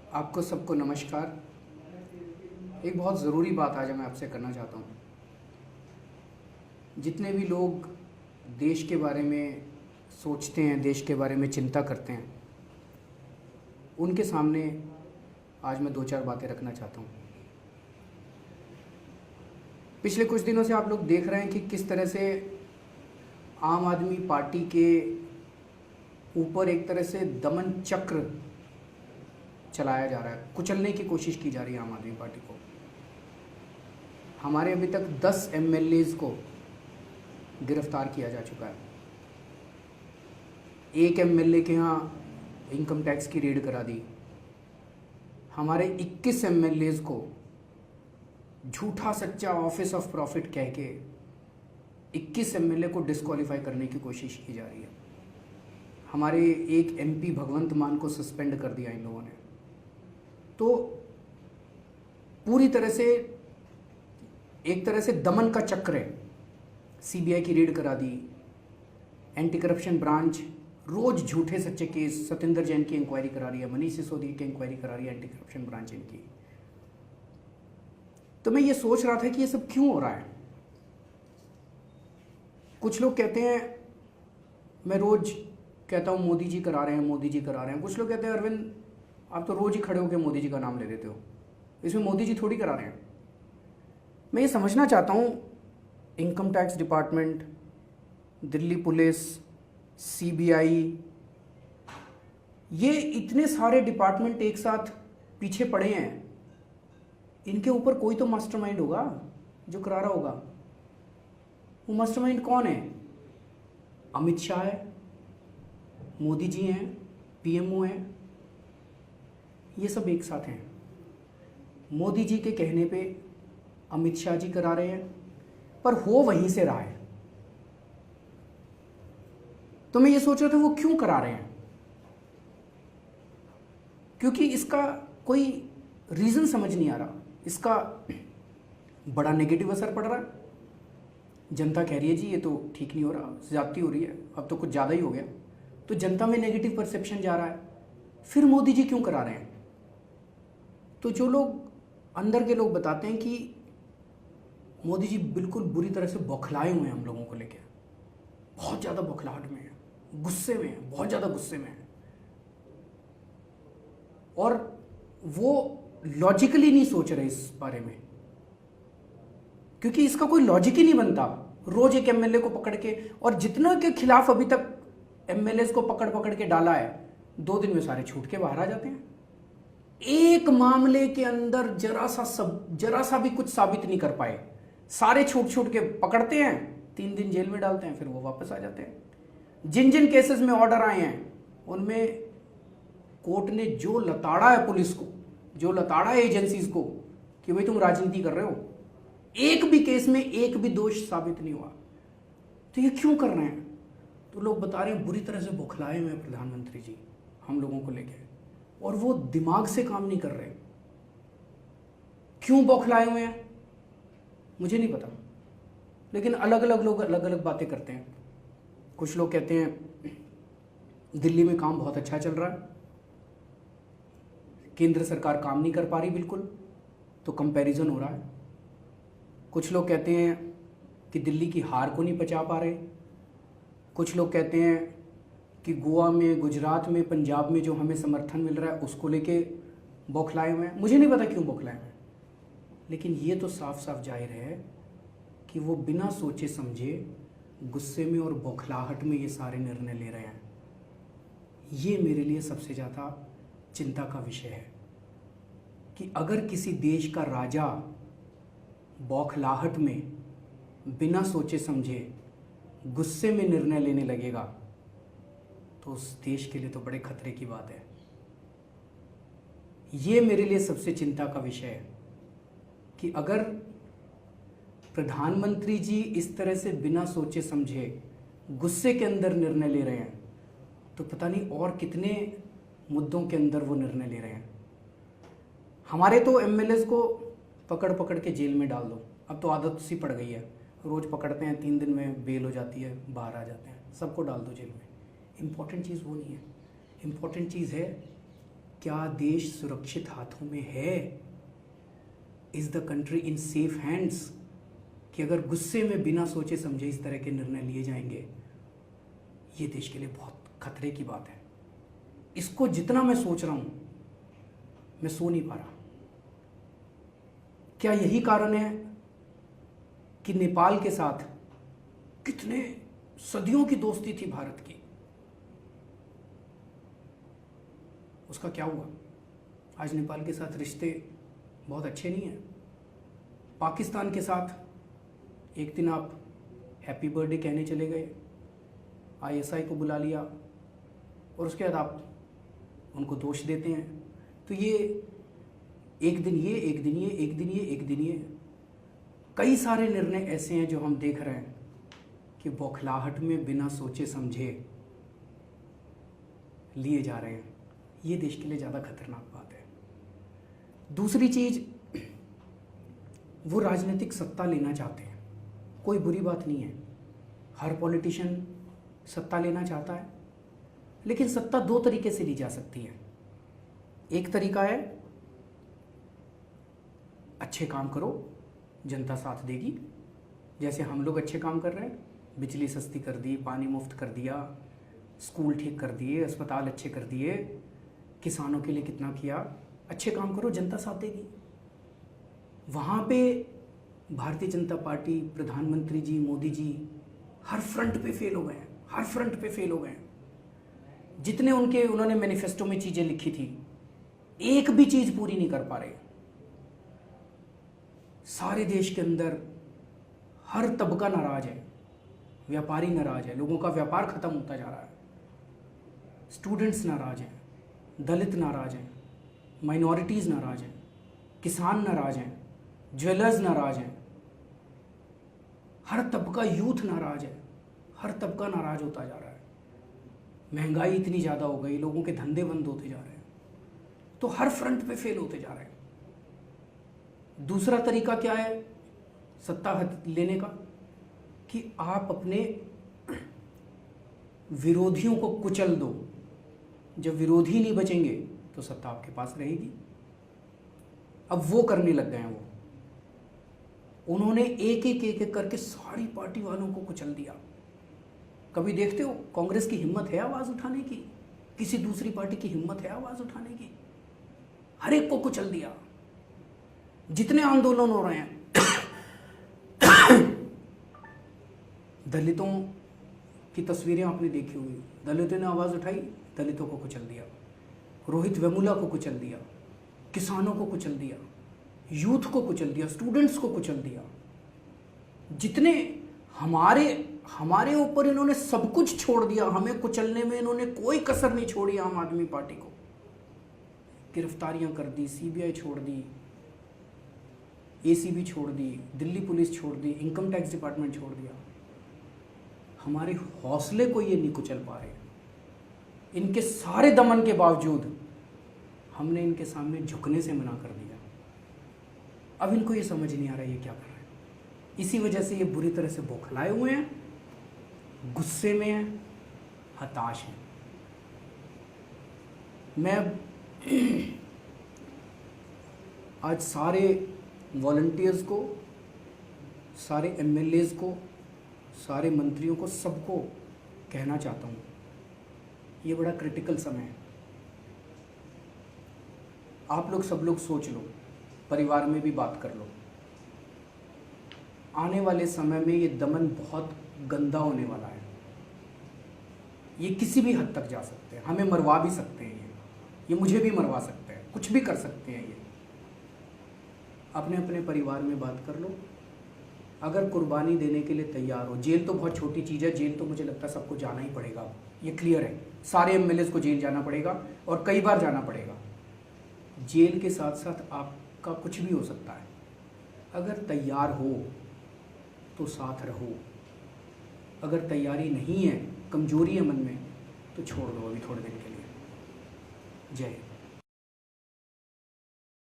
आपको सबको नमस्कार। एक बहुत ज़रूरी बात आज मैं आपसे करना चाहता हूँ। जितने भी लोग देश के बारे में सोचते हैं, देश के बारे में चिंता करते हैं, उनके सामने आज मैं दो चार बातें रखना चाहता हूँ। पिछले कुछ दिनों से आप लोग देख रहे हैं कि किस तरह से आम आदमी पार्टी के ऊपर एक तरह से दमन चक्र चलाया जा रहा है, कुचलने की कोशिश की जा रही है आम आदमी पार्टी को। हमारे अभी तक 10 एमएलएज को गिरफ्तार किया जा चुका है। एक एमएलए के यहाँ इनकम टैक्स की रेड करा दी। हमारे 21 एमएलएज को झूठा सच्चा ऑफिस ऑफ प्रॉफिट कह के 21 एमएलए को डिस्क्वालीफाई करने की कोशिश की जा रही है। हमारे एक एमपी भगवंत मान को सस्पेंड कर दिया इन लोगों ने। तो पूरी तरह से एक तरह से दमन का चक्र है। सीबीआई की रेड करा दी, एंटी करप्शन ब्रांच रोज झूठे सच्चे केस, सत्येंद्र जैन की इंक्वायरी करा रही है, मनीष सिसोदिया की इंक्वायरी करा रही है एंटी करप्शन ब्रांच इनकी। तो मैं ये सोच रहा था कि ये सब क्यों हो रहा है। कुछ लोग कहते हैं, मैं रोज कहता हूँ मोदी जी करा रहे हैं, मोदी जी करा रहे हैं। कुछ लोग कहते हैं अरविंद आप तो रोज ही खड़े होकर मोदी जी का नाम ले देते हो, इसमें मोदी जी थोड़ी करा रहे हैं। मैं ये समझना चाहता हूँ, income tax department, Delhi police, CBI, ये इतने सारे डिपार्टमेंट एक साथ पीछे पड़े हैं। इनके ऊपर कोई तो मास्टरमाइंड होगा जो करा रहा होगा। वो मास्टरमाइंड कौन है? अमित शाह है, मोदी जी हैं, पीएमओ हैं, ये सब एक साथ हैं। मोदी जी के कहने पे अमित शाह जी करा रहे हैं, पर हो वहीं से रहा है। तो मैं ये सोच रहा था वो क्यों करा रहे हैं, क्योंकि इसका कोई रीजन समझ नहीं आ रहा। इसका बड़ा नेगेटिव असर पड़ रहा है। जनता कह रही है जी ये तो ठीक नहीं हो रहा, ज्यादती हो रही है, अब तो कुछ ज़्यादा ही हो गया। तो जनता में नेगेटिव परसेप्शन जा रहा है। फिर मोदी जी क्यों करा रहे हैं? तो जो लोग अंदर के लोग बताते हैं कि मोदी जी बिल्कुल बुरी तरह से बौखलाए हुए हैं हम लोगों को लेकर, बहुत ज़्यादा बौखलाहट में है, गुस्से में है, बहुत ज़्यादा गुस्से में है। और वो लॉजिकली नहीं सोच रहे इस बारे में, क्योंकि इसका कोई लॉजिक ही नहीं बनता। रोज एक एमएलए को पकड़ के, और जितना के खिलाफ अभी तक एमएलए को पकड़ पकड़ के डाला है, 2 दिन में सारे छूट के बाहर आ जाते हैं। एक मामले के अंदर जरा सा भी कुछ साबित नहीं कर पाए, सारे छूट छूट के पकड़ते हैं, 3 दिन जेल में डालते हैं, फिर वो वापस आ जाते हैं। जिन जिन केसेस में ऑर्डर आए हैं उनमें कोर्ट ने जो लताड़ा है पुलिस को, जो लताड़ा है एजेंसीज को कि भाई तुम राजनीति कर रहे हो, एक भी केस में एक भी दोष साबित नहीं हुआ। तो ये क्यों कर रहे हैं? तो लोग बता रहे हैं बुरी तरह से बौखलाए हुए हैं प्रधानमंत्री जी हम लोगों को लेकर, और वो दिमाग से काम नहीं कर रहे। क्यों बौखलाए हुए हैं मुझे नहीं पता, लेकिन अलग अलग लोग अलग अलग बातें करते हैं। कुछ लोग कहते हैं दिल्ली में काम बहुत अच्छा चल रहा है, केंद्र सरकार काम नहीं कर पा रही बिल्कुल, तो कंपैरिजन हो रहा है। कुछ लोग कहते हैं कि दिल्ली की हार को नहीं पचा पा रहे। कुछ लोग कहते हैं कि गोवा में, गुजरात में, पंजाब में जो हमें समर्थन मिल रहा है उसको लेके बौखलाए हुए हैं। मुझे नहीं पता क्यों बौखलाए हुए हैं, लेकिन ये तो साफ साफ जाहिर है कि वो बिना सोचे समझे गुस्से में और बौखलाहट में ये सारे निर्णय ले रहे हैं। ये मेरे लिए सबसे ज़्यादा चिंता का विषय है कि अगर किसी देश का राजा बौखलाहट में बिना सोचे समझे गुस्से में निर्णय लेने लगेगा तो उस देश के लिए तो बड़े खतरे की बात है। ये मेरे लिए सबसे चिंता का विषय है कि अगर प्रधानमंत्री जी इस तरह से बिना सोचे समझे गुस्से के अंदर निर्णय ले रहे हैं, तो पता नहीं और कितने मुद्दों के अंदर वो निर्णय ले रहे हैं। हमारे तो एमएलएज को पकड़ पकड़ के जेल में डाल दो, अब तो आदत सी पड़ गई है, रोज़ पकड़ते हैं, 3 दिन में बेल हो जाती है, बाहर आ जाते हैं, सबको डाल दो जेल में। इम्पॉर्टेंट चीज़ वो नहीं है। इम्पॉर्टेंट चीज़ है क्या देश सुरक्षित हाथों में है? Is the country in safe hands? कि अगर गुस्से में बिना सोचे समझे इस तरह के निर्णय लिए जाएंगे, ये देश के लिए बहुत खतरे की बात है। इसको जितना मैं सोच रहा हूँ, मैं सो नहीं पा रहा। क्या यही कारण है कि नेपाल के साथ कितने सदियों की दोस्ती थी भारत की, उसका क्या हुआ? आज नेपाल के साथ रिश्ते बहुत अच्छे नहीं हैं। पाकिस्तान के साथ एक दिन आप हैप्पी बर्थडे कहने चले गए, आईएसआई को बुला लिया, और उसके बाद आप उनको दोष देते हैं। तो ये एक दिन ये, एक दिन ये, एक दिन ये, एक दिन ये, कई सारे निर्णय ऐसे हैं जो हम देख रहे हैं कि बौखलाहट में बिना सोचे समझे लिए जा रहे हैं। ये देश के लिए ज़्यादा खतरनाक बात है। दूसरी चीज़, वो राजनीतिक सत्ता लेना चाहते हैं। कोई बुरी बात नहीं है, हर पॉलिटिशियन सत्ता लेना चाहता है, लेकिन सत्ता दो तरीके से ली जा सकती है। एक तरीका है अच्छे काम करो, जनता साथ देगी, जैसे हम लोग अच्छे काम कर रहे हैं, बिजली सस्ती कर दी, पानी मुफ्त कर दिया, स्कूल ठीक कर दिए, अस्पताल अच्छे कर दिए, किसानों के लिए कितना किया। अच्छे काम करो, जनता साथ देगी। वहाँ पे भारतीय जनता पार्टी, प्रधानमंत्री जी, मोदी जी हर फ्रंट पे फेल हो गए हैं, हर फ्रंट पे फेल हो गए हैं। जितने उन्होंने मैनिफेस्टो में चीज़ें लिखी थी, एक भी चीज़ पूरी नहीं कर पा रहे। सारे देश के अंदर हर तबका नाराज है, व्यापारी नाराज है, लोगों का व्यापार खत्म होता जा रहा है, स्टूडेंट्स नाराज हैं, दलित नाराज हैं, माइनॉरिटीज़ नाराज हैं, किसान नाराज हैं, ज्वेलर्स नाराज हैं, हर तबका, यूथ नाराज है, हर तबका नाराज होता जा रहा है। महंगाई इतनी ज़्यादा हो गई, लोगों के धंधे बंद होते जा रहे हैं, तो हर फ्रंट पे फेल होते जा रहे हैं। दूसरा तरीका क्या है सत्ता लेने का? कि आप अपने विरोधियों को कुचल दो। जब विरोधी नहीं बचेंगे तो सत्ता आपके पास रहेगी। अब वो करने लग गए हैं। उन्होंने एक एक करके सारी पार्टी वालों को कुचल दिया। कभी देखते हो कांग्रेस की हिम्मत है आवाज़ उठाने की? किसी दूसरी पार्टी की हिम्मत है आवाज़ उठाने की? हर एक को कुचल दिया। जितने आंदोलन हो रहे हैं, दलितों की तस्वीरें आपने देखी होगी, दलितों ने आवाज़ उठाई, दलितों को कुचल दिया, रोहित वेमुला को कुचल दिया, किसानों को कुचल दिया, यूथ को कुचल दिया, स्टूडेंट्स को कुचल दिया। जितने हमारे ऊपर इन्होंने सब कुछ छोड़ दिया, हमें कुचलने में इन्होंने कोई कसर नहीं छोड़ी। आम आदमी पार्टी को गिरफ्तारियां कर दी, सीबीआई छोड़ दी, एसीबी छोड़ दी, दिल्ली पुलिस छोड़ दी, इनकम टैक्स डिपार्टमेंट छोड़ दिया। हमारे हौसले को ये नहीं कुचल पा रहे। इनके सारे दमन के बावजूद हमने इनके सामने झुकने से मना कर दिया। अब इनको ये समझ नहीं आ रहा ये क्या कर रहे हैं। इसी वजह से ये बुरी तरह से बौखलाए हुए हैं, गुस्से में हैं, हताश हैं। मैं आज सारे वॉलंटियर्स को, सारे एमएलएज को, सारे मंत्रियों को, सबको कहना चाहता हूँ, ये बड़ा क्रिटिकल समय है। आप लोग सब लोग सोच लो, परिवार में भी बात कर लो। आने वाले समय में ये दमन बहुत गंदा होने वाला है। ये किसी भी हद तक जा सकते हैं, हमें मरवा भी सकते हैं, ये मुझे भी मरवा सकते हैं, कुछ भी कर सकते हैं। ये अपने अपने परिवार में बात कर लो। अगर कुर्बानी देने के लिए तैयार हो, जेल तो बहुत छोटी चीज़ है, जेल तो मुझे लगता है सबको जाना ही पड़ेगा, ये क्लियर है। सारे एमएलएस को जेल जाना पड़ेगा और कई बार जाना पड़ेगा। जेल के साथ साथ आपका कुछ भी हो सकता है। अगर तैयार हो तो साथ रहो, अगर तैयारी नहीं है, कमजोरी है मन में, तो छोड़ दो अभी थोड़े दिन के लिए। जय हिंद।